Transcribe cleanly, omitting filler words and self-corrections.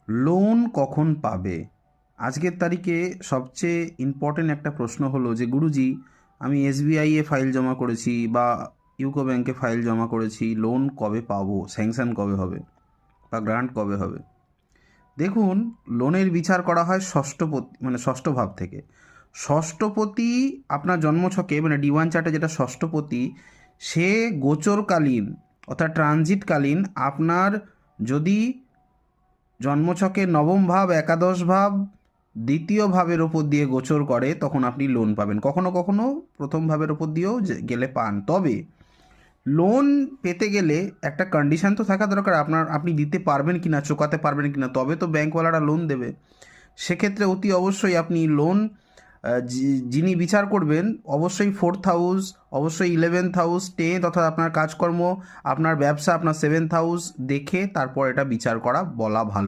Loan কখন পাবে? আজকের তারিখে সবচেয়ে ইম্পর্টেন্ট একটা প্রশ্ন হলো যে গুরুজি, আমি এসবিআই এ ফাইল জমা করেছি বা ইউকো ব্যাংকে ফাইল জমা করেছি, লোন কবে পাবো, স্যাংশন কবে হবে বা গ্রান্ট কবে হবে? দেখুন, লোনের বিচার করা হয় ষষ্ঠ ভাব থেকে। ষষ্ঠপতি আপনার জন্মছকে মানে D1 চার্টে যেটা ষষ্ঠপতি, সে গোচরকালীন অর্থাৎ ট্রানজিটকালীন আপনার যদি জন্মছকে নবম ভাব, একাদশ ভাব, দ্বিতীয় ভাবের ওপর দিয়ে গোচর করে, তখন আপনি লোন পাবেন। কখনো কখনো প্রথম ভাবের ওপর দিয়েও গেলে পান। তবে লোন পেতে গেলে একটা কন্ডিশন তো থাকা দরকার, আপনি দিতে পারবেন কিনা, চোকাতে পারবেন কিনা, তবে তো ব্যাংকওয়ালারা লোন দেবে। সেক্ষেত্রে অতি অবশ্যই আপনি লোন, যিনি বিচার করবেন, অবশ্যই 4th হাউস, অবশ্যই 11th হাউস, 10th অর্থাৎ আপনার কাজকর্ম, আপনার ব্যবসা, আপনার 7th হাউস দেখে তারপর এটা বিচার করা বলা ভালো।